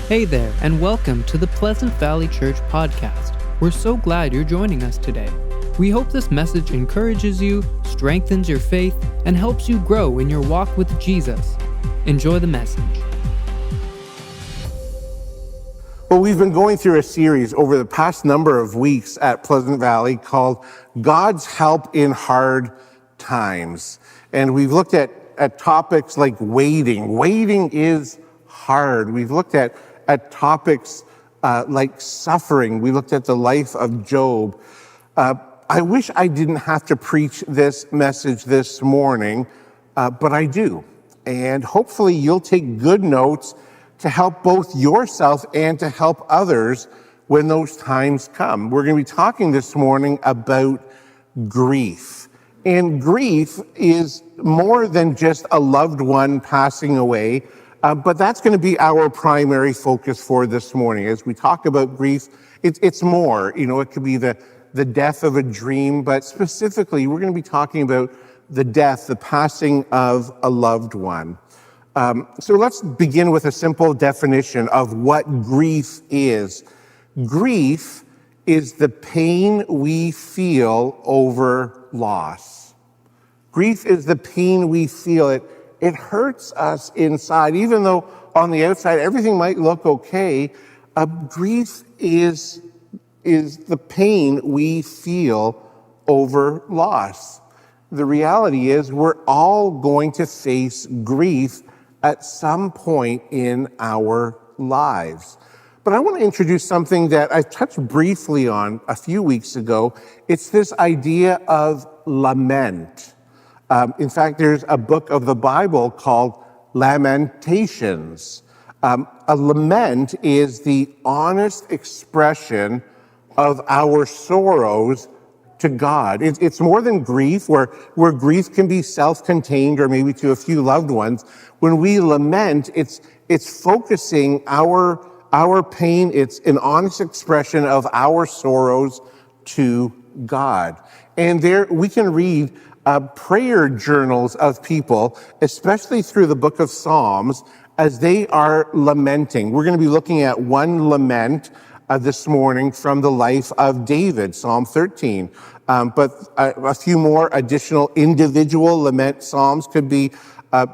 Hey there, and welcome to the Pleasant Valley Church podcast. We're so glad you're joining us today. We hope this message encourages you, strengthens your faith, and helps you grow in your walk with Jesus. Enjoy the message. Well, we've been going through a series over the past number of weeks at Pleasant Valley called God's Help in Hard Times. And we've looked at topics like waiting. Waiting is hard. We've looked at topics like suffering. We looked at the life of Job. I wish I didn't have to preach this message this morning, but I do. And hopefully you'll take good notes to help both yourself and to help others when those times come. We're going to be talking this morning about grief. And grief is more than just a loved one passing away, but that's going to be our primary focus for this morning. As we talk about grief, it's more. It could be the death of a dream, but specifically, we're going to be talking about the death, the passing of a loved one. So let's begin with a simple definition of what grief is. Grief is the pain we feel over loss. Grief is the pain we feel. It hurts us inside, even though on the outside everything might look okay. Grief is the pain we feel over loss. The reality is we're all going to face grief at some point in our lives. But I want to introduce something that I touched briefly on a few weeks ago. It's this idea of lament. In fact, there's a book of the Bible called Lamentations. A lament is the honest expression of our sorrows to God. It's more than grief, where grief can be self-contained or maybe to a few loved ones. When we lament, it's focusing our pain. It's an honest expression of our sorrows to God. And there we can read prayer journals of people, especially through the book of Psalms, as they are lamenting. We're going to be looking at one lament this morning from the life of David, Psalm 13. But a few more additional individual lament psalms could be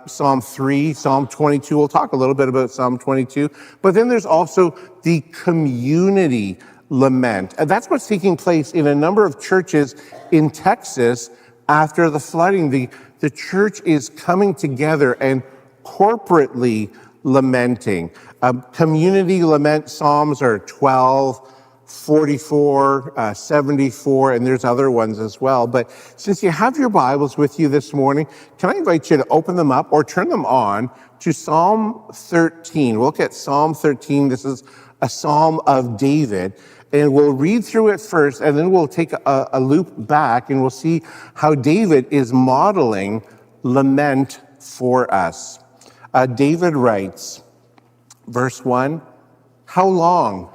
Psalm 3, Psalm 22. We'll talk a little bit about Psalm 22. But then there's also the community lament. And that's what's taking place in a number of churches in Texas after the flooding. The church is coming together and corporately lamenting. Community lament psalms are 12, 44, 74, and there's other ones as well. But since you have your Bibles with you this morning, can I invite you to open them up or turn them on to Psalm 13. We'll look at Psalm 13. This is a psalm of David. And we'll read through it first, and then we'll take a loop back, and we'll see how David is modeling lament for us. David writes, verse 1, "How long,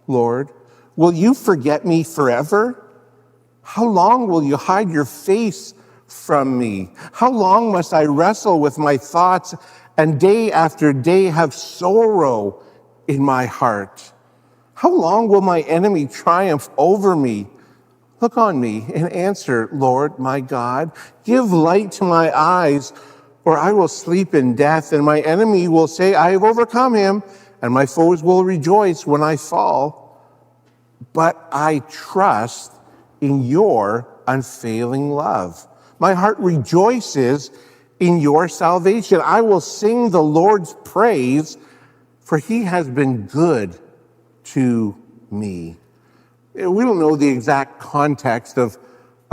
Lord, will you forget me forever? How long will you hide your face from me? How long must I wrestle with my thoughts and day after day have sorrow in my heart? How long will my enemy triumph over me? Look on me and answer, Lord, my God. Give light to my eyes, or I will sleep in death, and my enemy will say, I have overcome him, and my foes will rejoice when I fall. But I trust in your unfailing love. My heart rejoices in your salvation. I will sing the Lord's praise, for he has been good to me." We don't know the exact context of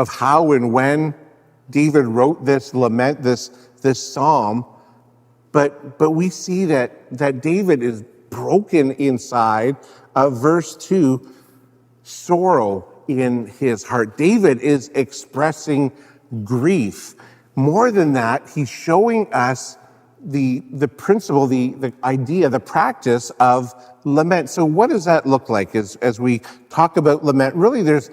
how and when David wrote this lament, this psalm, but we see that David is broken inside. Verse 2, sorrow in his heart. David is expressing grief. More than that, he's showing us the principle, the idea, the practice of lament. So what does that look like as we talk about lament? Really, there's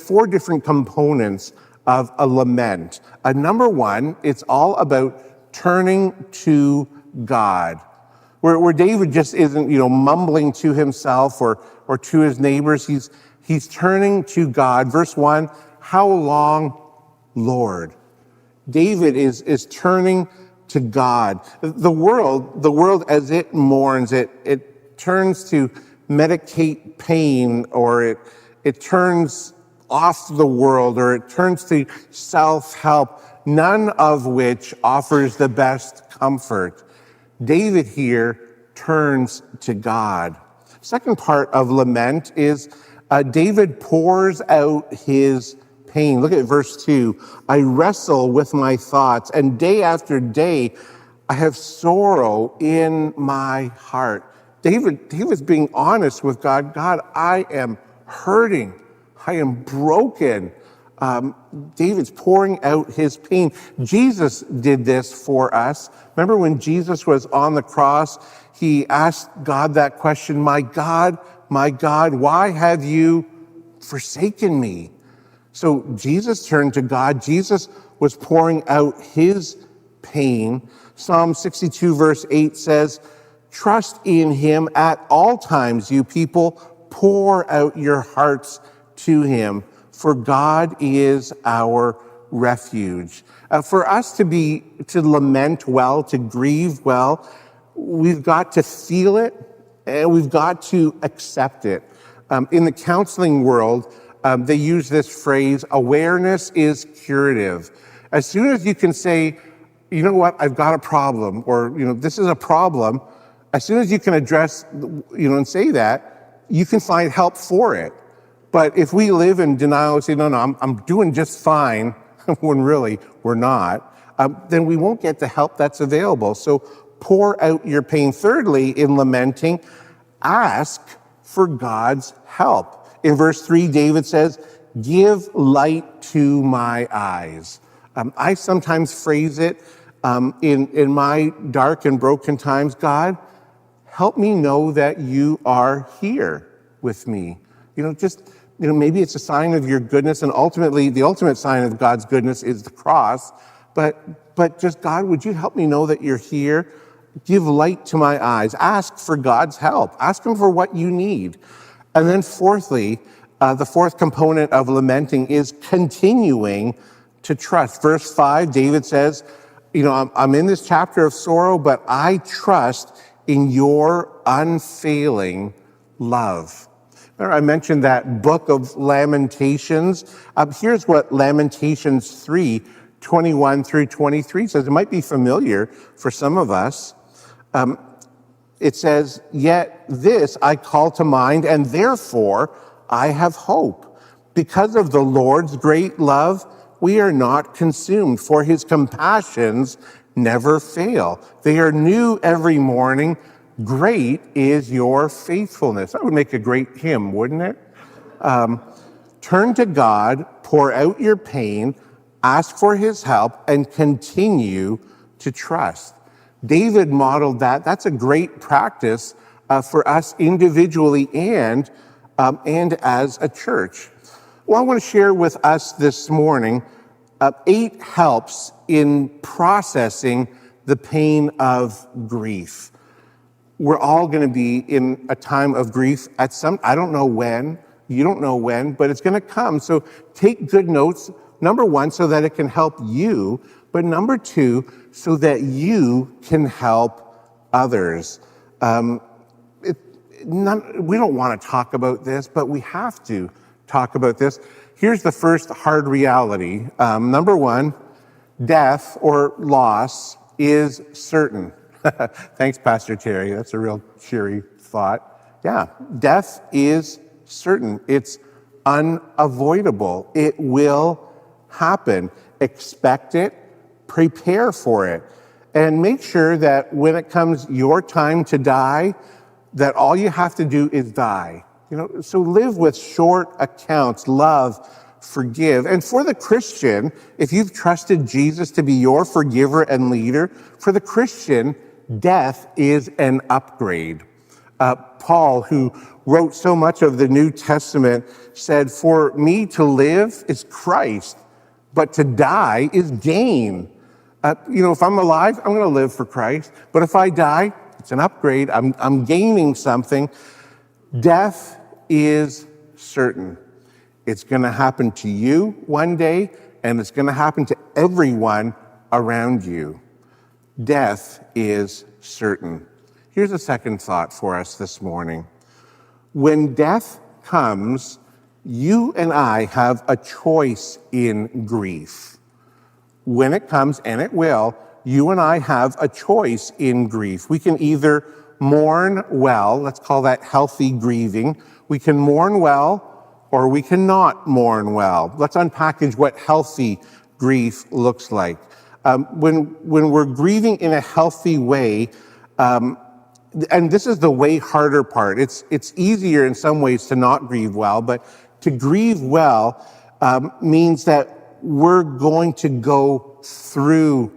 four different components of a lament. Number one, it's all about turning to God. where David just isn't, mumbling to himself or to his neighbors. He's turning to God. Verse 1, how long, Lord? David is turning to God. The world as it mourns, it turns to medicate pain, or it turns off the world, or it turns to self-help, none of which offers the best comfort. David here turns to God. Second part of lament is David pours out his pain. Look at verse 2. I wrestle with my thoughts, and day after day I have sorrow in my heart. David's being honest with God. God, I am hurting. I am broken. David's pouring out his pain. Jesus did this for us. Remember when Jesus was on the cross, he asked God that question, my God, why have you forsaken me? So Jesus turned to God. Jesus was pouring out his pain. Psalm 62 verse 8 says, trust in him at all times, you people. Pour out your hearts to him, for God is our refuge. For us to lament well, to grieve well, we've got to feel it and we've got to accept it. In the counseling world, they use this phrase, awareness is curative. As soon as you can say, you know what, I've got a problem, or, this is a problem, as soon as you can address, and say that, you can find help for it. But if we live in denial and say, no, I'm doing just fine, when really we're not, then we won't get the help that's available. So pour out your pain. Thirdly, in lamenting, ask for God's help. In verse 3, David says, give light to my eyes. I sometimes phrase it in my dark and broken times, God, help me know that you are here with me. Maybe it's a sign of your goodness, and ultimately, the ultimate sign of God's goodness is the cross. But just, God, would you help me know that you're here? Give light to my eyes. Ask for God's help. Ask him for what you need. And then fourthly, the fourth component of lamenting is continuing to trust. Verse 5, David says, I'm in this chapter of sorrow, but I trust in your unfailing love. I mentioned that book of Lamentations. Here's what Lamentations 3:21 through 23 says. It might be familiar for some of us. It says, yet this I call to mind, and therefore I have hope. Because of the Lord's great love, we are not consumed, for his compassions never fail. They are new every morning. Great is your faithfulness. That would make a great hymn, wouldn't it? Turn to God, pour out your pain, ask for his help, and continue to trust. David modeled that. That's a great practice for us individually and as a church. Well, I want to share with us this morning 8 helps in processing the pain of grief. We're all going to be in a time of grief I don't know when, you don't know when, but it's going to come. So take good notes, number 1, so that it can help you, but number 2, so that you can help others. We don't want to talk about this, but we have to talk about this. Here's the first hard reality. Number 1, death or loss is certain. Thanks, Pastor Terry. That's a real cheery thought. Yeah, death is certain. It's unavoidable. It will happen. Expect it, prepare for it, and make sure that when it comes your time to die, that all you have to do is die. So live with short accounts, love, forgive. And for the Christian, if you've trusted Jesus to be your forgiver and leader, for the Christian, death is an upgrade. Paul, who wrote so much of the New Testament, said, for me to live is Christ, but to die is gain. If I'm alive, I'm going to live for Christ. But if I die, it's an upgrade. I'm gaining something. Death is certain. It's going to happen to you one day, and it's going to happen to everyone around you. Death is certain. Here's a second thought for us this morning. When death comes, you and I have a choice in grief. When it comes, and it will, you and I have a choice in grief. We can either mourn well, let's call that healthy grieving. We can mourn well, or we cannot mourn well. Let's unpackage what healthy grief looks like. When we're grieving in a healthy way, and this is the way harder part. It's easier in some ways to not grieve well, but to grieve well means that we're going to go through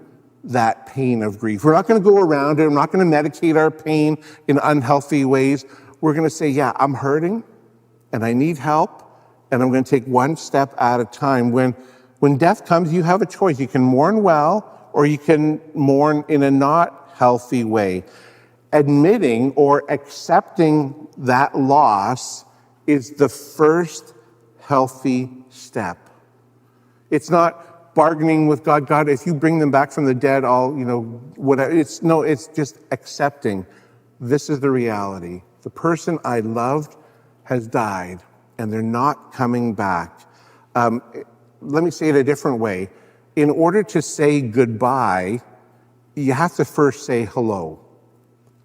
that pain of grief. We're not going to go around it. We're not going to medicate our pain in unhealthy ways. We're going to say, yeah, I'm hurting and I need help, and I'm going to take one step at a time. When death comes, you have a choice. You can mourn well, or you can mourn in a not healthy way. Admitting or accepting that loss is the first healthy step. It's not bargaining with God. God, if you bring them back from the dead, I'll, whatever. It's just accepting. This is the reality. The person I loved has died, and they're not coming back. Let me say it a different way. In order to say goodbye, you have to first say hello.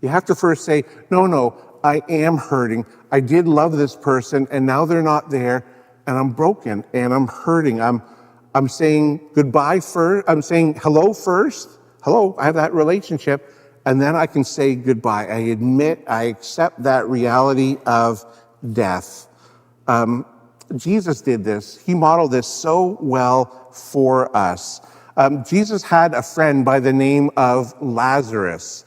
You have to first say, no, I am hurting. I did love this person, and now they're not there, and I'm broken, and I'm hurting. I'm saying goodbye first. I'm saying hello first. Hello, I have that relationship, and then I can say goodbye. I admit, I accept that reality of death. Jesus did this. He modeled this so well for us. Jesus had a friend by the name of Lazarus.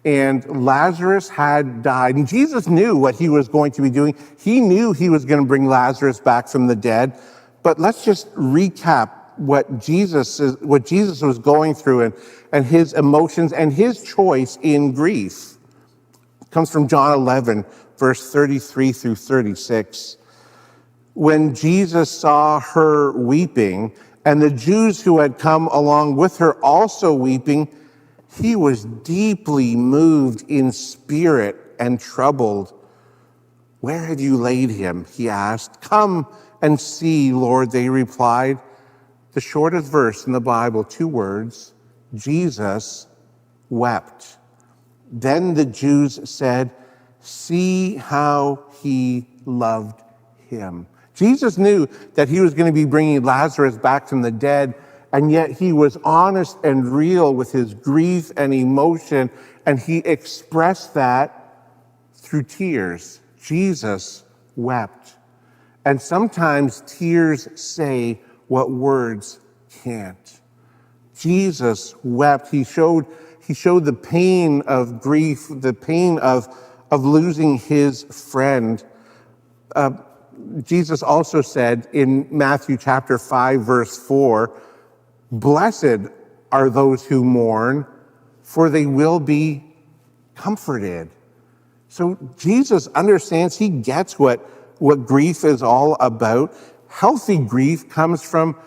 And Lazarus had died. And Jesus knew what he was going to be doing. He knew he was going to bring Lazarus back from the dead. But let's just recap what Jesus was going through and his emotions and his choice in grief. It comes from John 11, verse 33 through 36. When Jesus saw her weeping, and the Jews who had come along with her also weeping, he was deeply moved in spirit and troubled. Where have you laid him? He asked. Come and see, Lord, they replied. The shortest verse in the Bible, 2 words, Jesus wept. Then the Jews said, see how he loved him. Jesus knew that he was going to be bringing Lazarus back from the dead, and yet he was honest and real with his grief and emotion, and he expressed that through tears. Jesus wept. And sometimes tears say what words can't. Jesus wept. He showed the pain of grief, the pain of losing his friend. Jesus also said in Matthew chapter 5, verse 4, blessed are those who mourn, for they will be comforted. So Jesus understands, he gets what grief is all about. Healthy grief comes from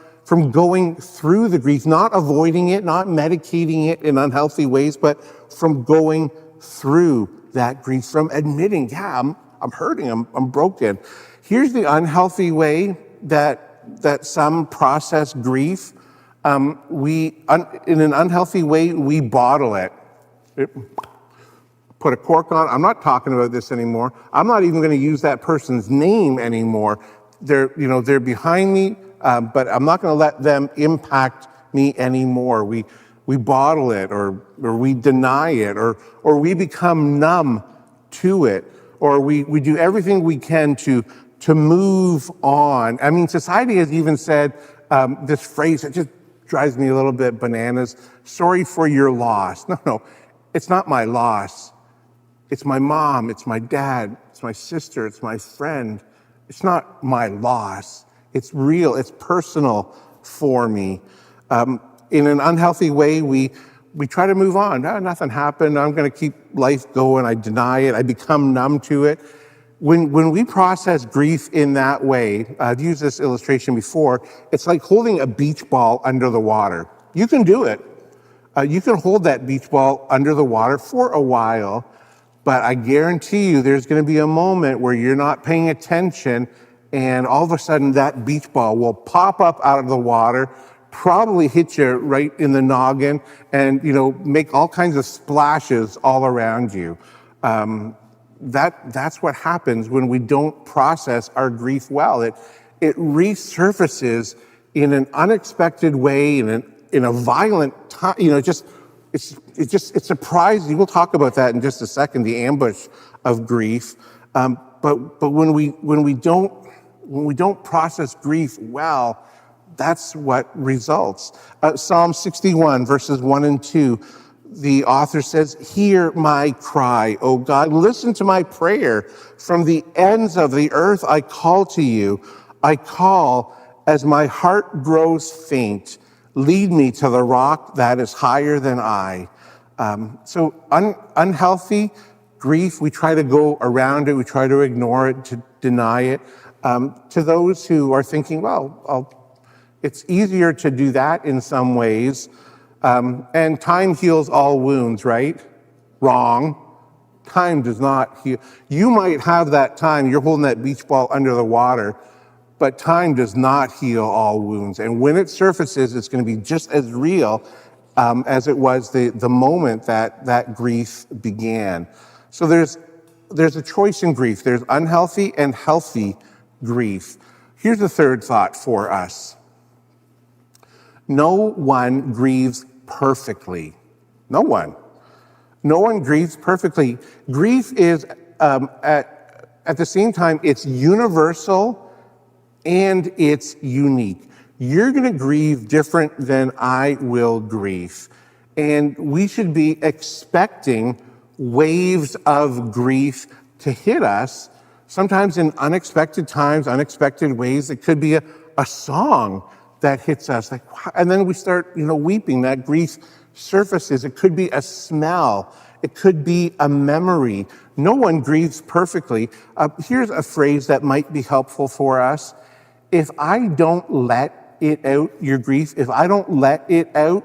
going through the grief, not avoiding it, not medicating it in unhealthy ways, but from going through that grief, from admitting, yeah, I'm hurting, I'm broken. Here's the unhealthy way that some process grief. In an unhealthy way, we bottle it. Put a cork on. I'm not talking about this anymore. I'm not even going to use that person's name anymore. They're behind me, but I'm not going to let them impact me anymore. We bottle it, or we deny it, or we become numb to it, or we do everything we can to move on. I mean, society has even said this phrase that just drives me a little bit bananas. Sorry for your loss. No, it's not my loss. It's my mom, it's my dad, it's my sister, it's my friend. It's not my loss. It's real, it's personal for me. In an unhealthy way, we we try to move on. Nothing happened. I'm going to keep life going. I deny it. I become numb to it. When we process grief in that way, I've used this illustration before, it's like holding a beach ball under the water. You can do it. You can hold that beach ball under the water for a while, but I guarantee you there's going to be a moment where you're not paying attention, and all of a sudden that beach ball will pop up out of the water, probably hit you right in the noggin, and make all kinds of splashes all around you. That's what happens when we don't process our grief well. It resurfaces in an unexpected way, in a violent time. It surprises you. We'll talk about that in just a second. The ambush of grief. But when we don't process grief well, that's what results. Psalm 61 verses 1 and 2. The author says, "Hear my cry, O God. Listen to my prayer. From the ends of the earth I call to you. I call as my heart grows faint. Lead me to the rock that is higher than I." So unhealthy grief, we try to go around it. We try to ignore it, to deny it. To those who are thinking, it's easier to do that in some ways. And time heals all wounds, right? Wrong. Time does not heal. You might have that time, you're holding that beach ball under the water, but time does not heal all wounds. And when it surfaces, it's going to be just as real as it was the moment that grief began. So there's a choice in grief. There's unhealthy and healthy grief. Here's the third thought for us. No one grieves perfectly. No one. No one grieves perfectly. Grief is, at the same time, it's universal and it's unique. You're going to grieve different than I will grieve. And we should be expecting waves of grief to hit us, sometimes in unexpected times, unexpected ways. It could be a song that hits us, and then we start, weeping. That grief surfaces. It could be a smell. It could be a memory. No one grieves perfectly. Here's a phrase that might be helpful for us. If I don't let it out, your grief, if I don't let it out,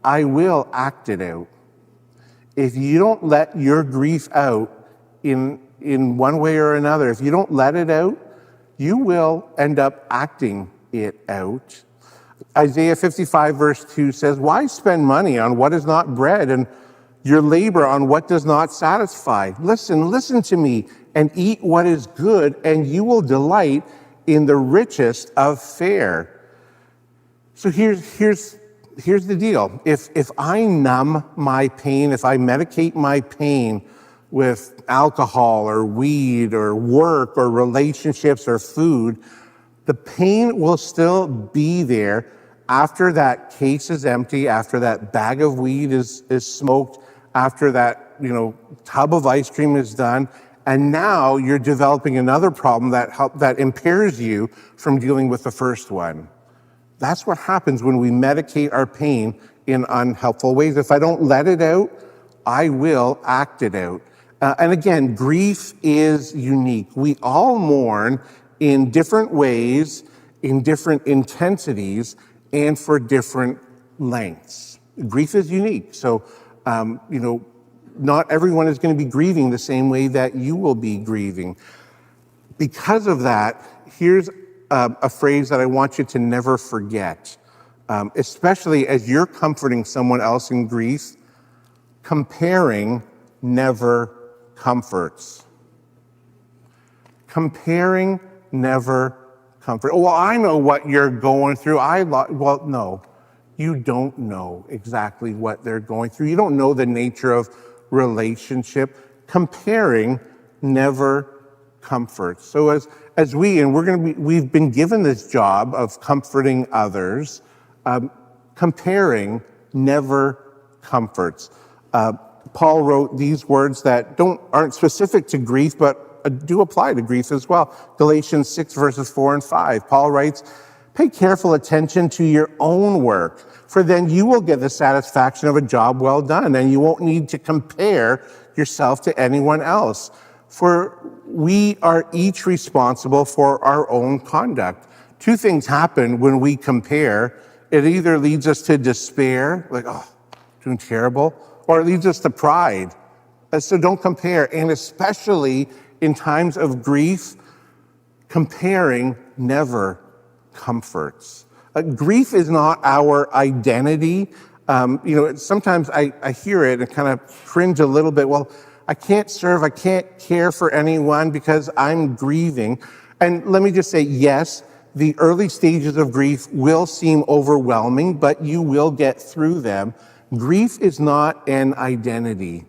I will act it out. If you don't let your grief out in one way or another, if you don't let it out, you will end up acting it out. Isaiah 55 verse 2 says, "Why spend money on what is not bread and your labor on what does not satisfy? Listen to me and eat what is good, and you will delight in the richest of fare." So here's the deal. If I numb my pain, if I medicate my pain with alcohol or weed or work or relationships or food, the pain will still be there after that case is empty, after that bag of weed is smoked, after that tub of ice cream is done, and now you're developing another problem that impairs you from dealing with the first one. That's what happens when we medicate our pain in unhelpful ways. If I don't let it out, I will act it out. And again, grief is unique. We all mourn in different ways, in different intensities, and for different lengths. Grief is unique. So, not everyone is going to be grieving the same way that you will be grieving. Because of that, here's a phrase that I want you to never forget, especially as you're comforting someone else in grief. Comparing never comforts. Comparing never comforts. Well, I know what you're going through. Well, no, you don't know exactly what they're going through. You don't know the nature of relationship. Comparing never comforts. So as we've been given this job of comforting others, comparing never comforts. Paul wrote these words that aren't specific to grief, but do apply to grief as well. Galatians 6 verses 4 and 5. Paul writes, Pay careful attention to your own work, for then you will get the satisfaction of a job well done, and you won't need to compare yourself to anyone else. For we are each responsible for our own conduct. Two things happen when we compare. It either leads us to despair, like, oh, doing terrible, or it leads us to pride. So don't compare. And especially in times of grief, comparing never comforts. Grief is not our identity. Sometimes I hear it and kind of cringe a little bit. Well, I can't serve, I can't care for anyone because I'm grieving. And let me just say, yes, the early stages of grief will seem overwhelming, but you will get through them. Grief is not an identity.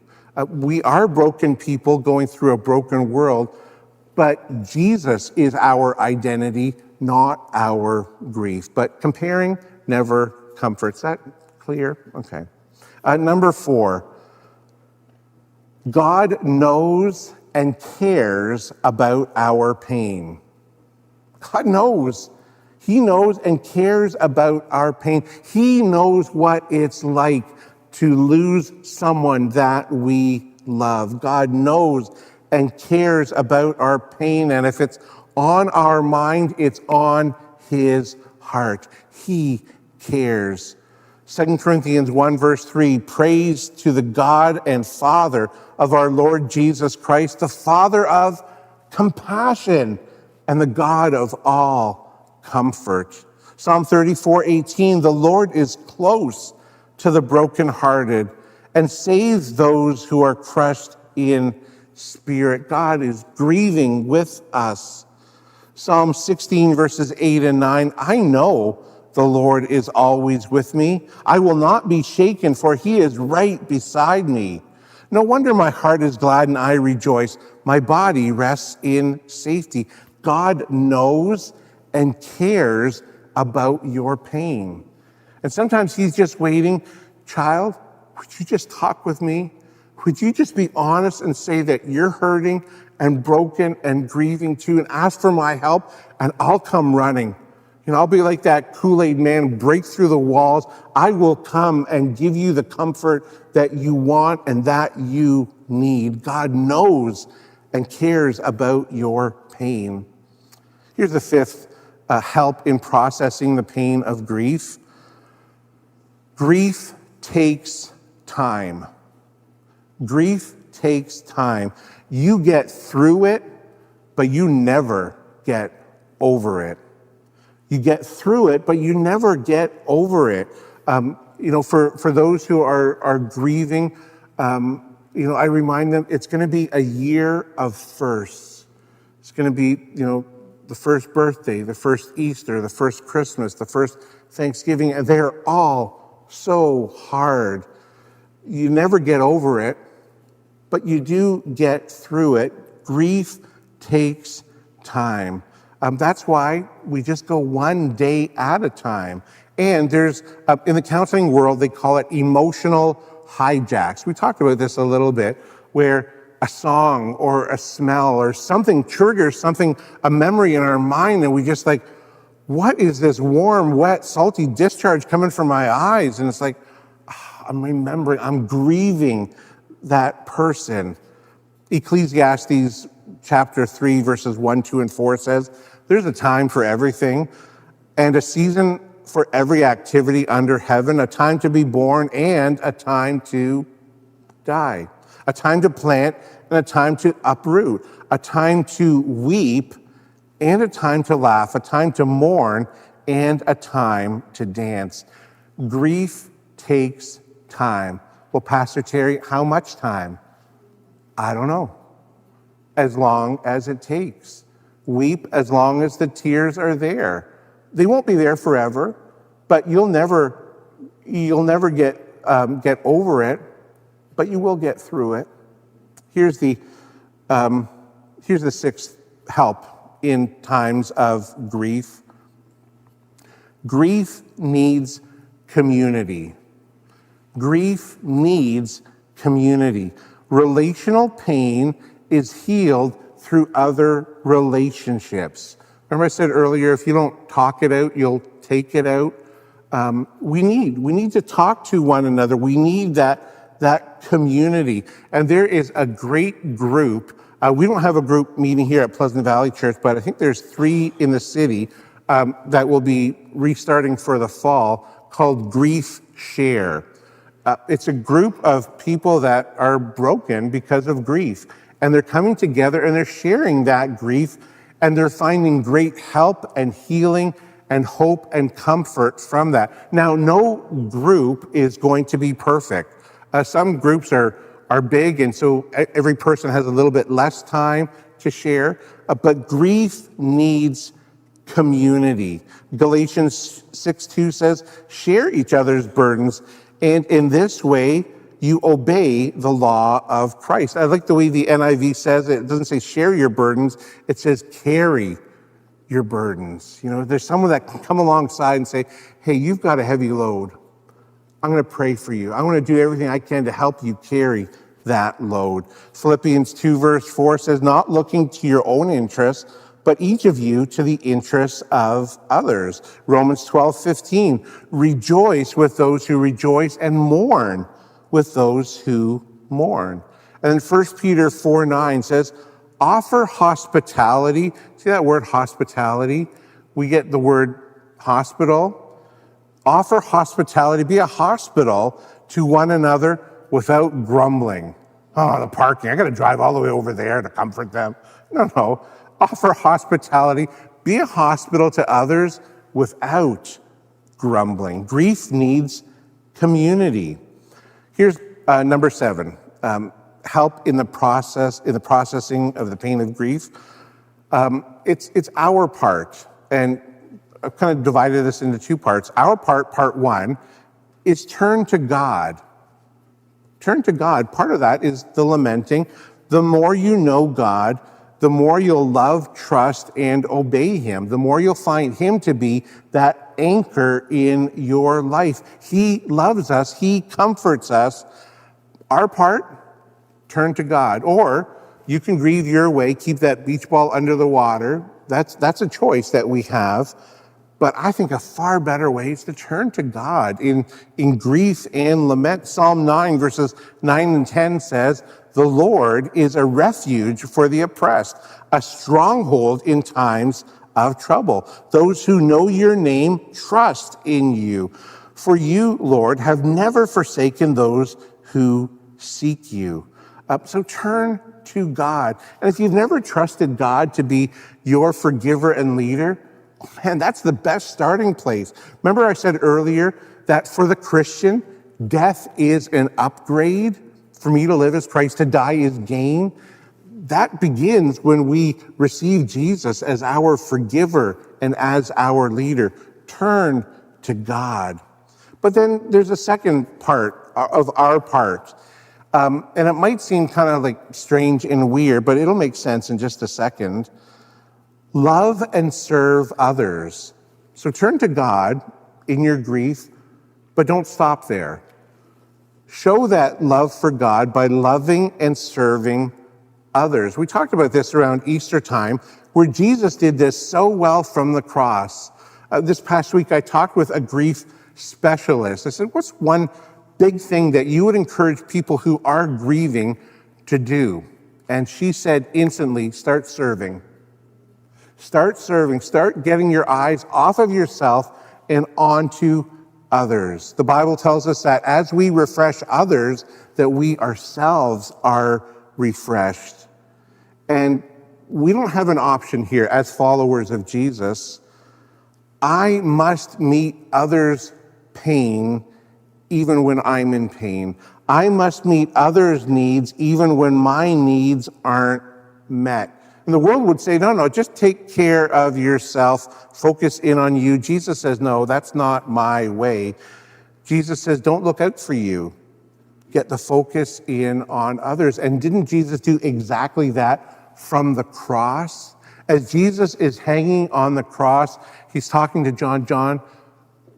We are broken people going through a broken world, but Jesus is our identity, not our grief. But comparing never comforts. Is that clear? Okay. Number 4, God knows and cares about our pain. God knows. He knows and cares about our pain. He knows what it's like to lose someone that we love. God knows and cares about our pain. And if it's on our mind, it's on his heart. He cares. 2 Corinthians 1 verse 3, praise to the God and Father of our Lord Jesus Christ, the Father of compassion and the God of all comfort. Psalm 34:18, the Lord is close to the brokenhearted and saves those who are crushed in spirit. God is grieving with us. Psalm 16 verses 8 and 9, I know the Lord is always with me. I will not be shaken, for he is right beside me. No wonder my heart is glad and I rejoice. My body rests in safety. God knows and cares about your pain. And sometimes he's just waiting. Child, would you just talk with me? Would you just be honest and say that you're hurting and broken and grieving too, and ask for my help, and I'll come running. I'll be like that Kool-Aid man, break through the walls. I will come and give you the comfort that you want and that you need. God knows and cares about your pain. Here's the 5th help in processing the pain of grief. Grief takes time. Grief takes time. You get through it, but you never get over it. You get through it, but you never get over it. For those who are grieving, I remind them it's going to be a year of firsts. It's going to be, the first birthday, the first Easter, the first Christmas, the first Thanksgiving, and they're all so hard. You never get over it, but you do get through it. Grief takes time. That's why we just go one day at a time. And there's, in the counseling world, they call it emotional hijacks. We talked about this a little bit, where a song or a smell or something triggers something, a memory in our mind, and we just like, what is this warm, wet, salty discharge coming from my eyes? And it's like, I'm remembering, I'm grieving that person. Ecclesiastes chapter 3, verses 1, 2, and 4 says, there's a time for everything and a season for every activity under heaven, a time to be born and a time to die, a time to plant and a time to uproot, a time to weep and a time to laugh, a time to mourn and a time to dance. Grief takes time. Well, Pastor Terry, how much time? I don't know. As long as it takes. Weep as long as the tears are there. They won't be there forever, but you'll never get over it, but you will get through it. Here's the 6th help in times of grief. Grief needs community. Grief needs community. Relational pain is healed through other relationships. Remember I said earlier, if you don't talk it out, you'll take it out. We need to talk to one another. We need that community. And there is a great group. We don't have a group meeting here at Pleasant Valley Church, but I think there's 3 in the city that will be restarting for the fall called Grief Share. It's a group of people that are broken because of grief. And they're coming together and they're sharing that grief, and they're finding great help and healing and hope and comfort from that. Now, no group is going to be perfect. Some groups are big, and so every person has a little bit less time to share. But grief needs community. Galatians 6:2 says, share each other's burdens, and in this way, you obey the law of Christ. I like the way the NIV says it. It doesn't say share your burdens. It says carry your burdens. You know, there's someone that can come alongside and say, hey, you've got a heavy load. I'm going to pray for you. I'm going to do everything I can to help you carry that load. Philippians 2 verse 4 says, not looking to your own interests, but each of you to the interests of others. Romans 12:15, rejoice with those who rejoice and mourn with those who mourn. And then 1 Peter 4:9 says, offer hospitality. See that word hospitality? We get the word hospital. Offer hospitality. Be a hospital to one another without grumbling. Oh, the parking. I got to drive all the way over there to comfort them. No. Offer hospitality. Be a hospital to others without grumbling. Grief needs community. Here's number 7. Help in the processing of the pain of grief. It's our part, and I've kind of divided this into 2 parts. Our part 1, is turn to God. Turn to God. Part of that is the lamenting. The more you know God, the more you'll love, trust, and obey him. The more you'll find him to be that anchor in your life. He loves us. He comforts us. Our part, turn to God. Or you can grieve your way, keep that beach ball under the water. That's a choice that we have. But I think a far better way is to turn to God in grief and lament. Psalm 9 verses 9 and 10 says, the Lord is a refuge for the oppressed, a stronghold in times of trouble. Those who know your name trust in you. For you, Lord, have never forsaken those who seek you. So turn to God. And if you've never trusted God to be your forgiver and leader, man, that's the best starting place. Remember I said earlier that for the Christian, death is an upgrade. For me to live is Christ, to die is gain. That begins when we receive Jesus as our forgiver and as our leader. Turn to God. But then there's a second part of our part. And it might seem kind of like strange and weird, but it'll make sense in just a second. Love and serve others. So turn to God in your grief, but don't stop there. Show that love for God by loving and serving others. We talked about this around Easter time, where Jesus did this so well from the cross. This past week, I talked with a grief specialist. I said, what's one big thing that you would encourage people who are grieving to do? And she said instantly, start serving. Start serving. Start getting your eyes off of yourself and onto others. The Bible tells us that as we refresh others, that we ourselves are refreshed. And we don't have an option here as followers of Jesus. I must meet others' pain even when I'm in pain. I must meet others' needs even when my needs aren't met. And the world would say, no, just take care of yourself, focus in on you. Jesus says, no, that's not my way. Jesus says, don't look out for you. Get the focus in on others. And didn't Jesus do exactly that from the cross? As Jesus is hanging on the cross, he's talking to John. John,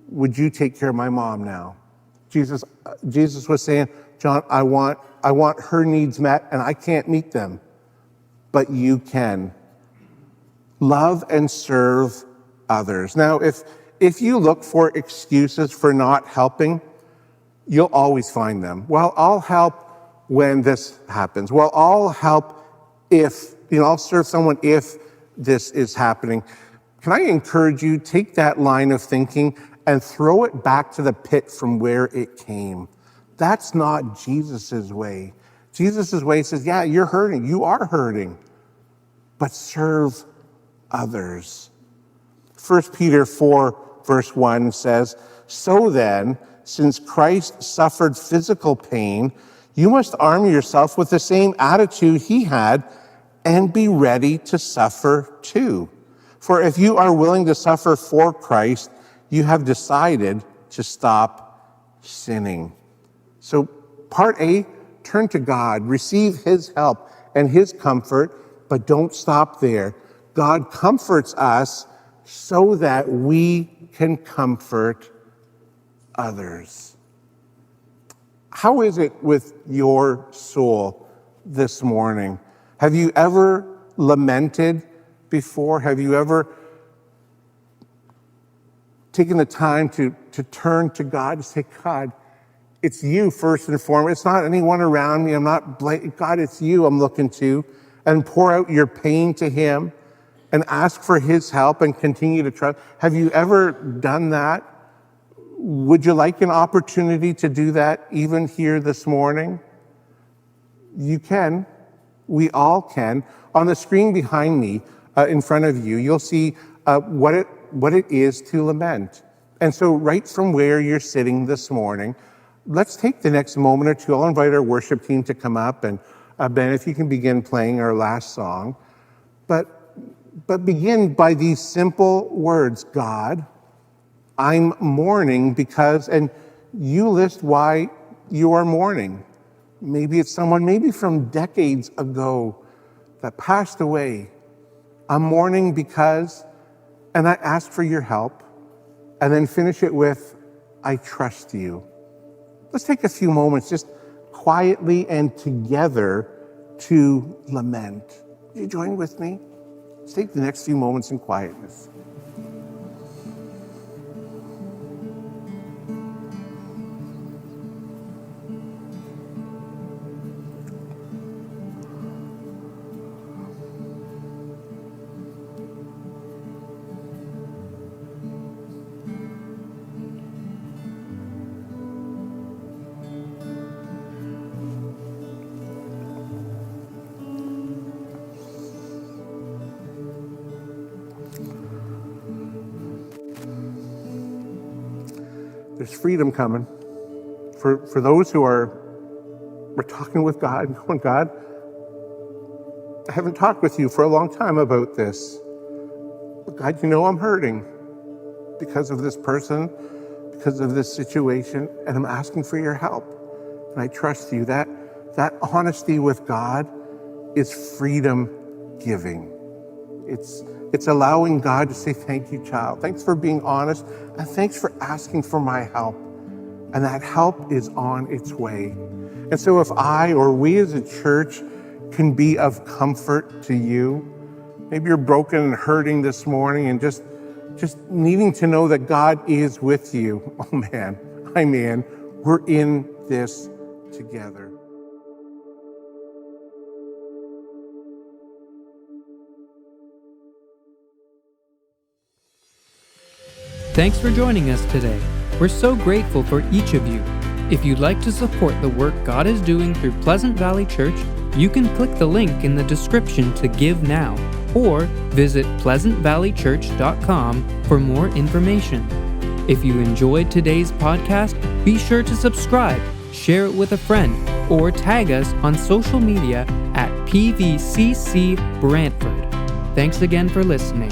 would you take care of my mom now? Jesus was saying, John, I want her needs met, and I can't meet them, but you can. love and serve others. Now, if you look for excuses for not helping, you'll always find them. Well, I'll help when this happens. Well, I'll help if, I'll serve someone if this is happening. Can I encourage you, take that line of thinking and throw it back to the pit from where it came. That's not Jesus's way. Jesus's way says, yeah, you're hurting. You are hurting, but serve others. 1 Peter 4, verse 1 says, so then, since Christ suffered physical pain, you must arm yourself with the same attitude he had and be ready to suffer too. For if you are willing to suffer for Christ, you have decided to stop sinning. So part A, turn to God, receive his help and his comfort, but don't stop there. God comforts us so that we can comfort others. How is it with your soul this morning? Have you ever lamented before? Have you ever taken the time to turn to God and say, God, it's you first and foremost. It's not anyone around me. I'm not God, it's you I'm looking to. And pour out your pain to him and ask for his help and continue to trust. Have you ever done that? Would you like an opportunity to do that even here this morning? You can. We all can. On the screen behind me, in front of you, you'll see what it is to lament. And so right from where you're sitting this morning, let's take the next moment or two. I'll invite our worship team to come up, and Ben, if you can begin playing our last song. But begin by these simple words, God, I'm mourning because, and you list why you are mourning. Maybe it's someone, maybe from decades ago that passed away. I'm mourning because, and I ask for your help, and then finish it with, I trust you. Let's take a few moments just quietly and together to lament. Will you join with me? Let's take the next few moments in quietness. There's freedom coming for those who we're talking with God and going, God, I haven't talked with you for a long time about this. But God, I'm hurting because of this person, because of this situation, and I'm asking for your help. And I trust you. That honesty with God is freedom giving. It's allowing God to say, thank you, child. Thanks for being honest, and thanks for asking for my help. And that help is on its way. And so if I or we as a church can be of comfort to you, maybe you're broken and hurting this morning and just needing to know that God is with you. Oh man, we're in this together. Thanks for joining us today. We're so grateful for each of you. If you'd like to support the work God is doing through Pleasant Valley Church, you can click the link in the description to give now, or visit pleasantvalleychurch.com for more information. If you enjoyed today's podcast, be sure to subscribe, share it with a friend, or tag us on social media at PVCC Brantford. Thanks again for listening.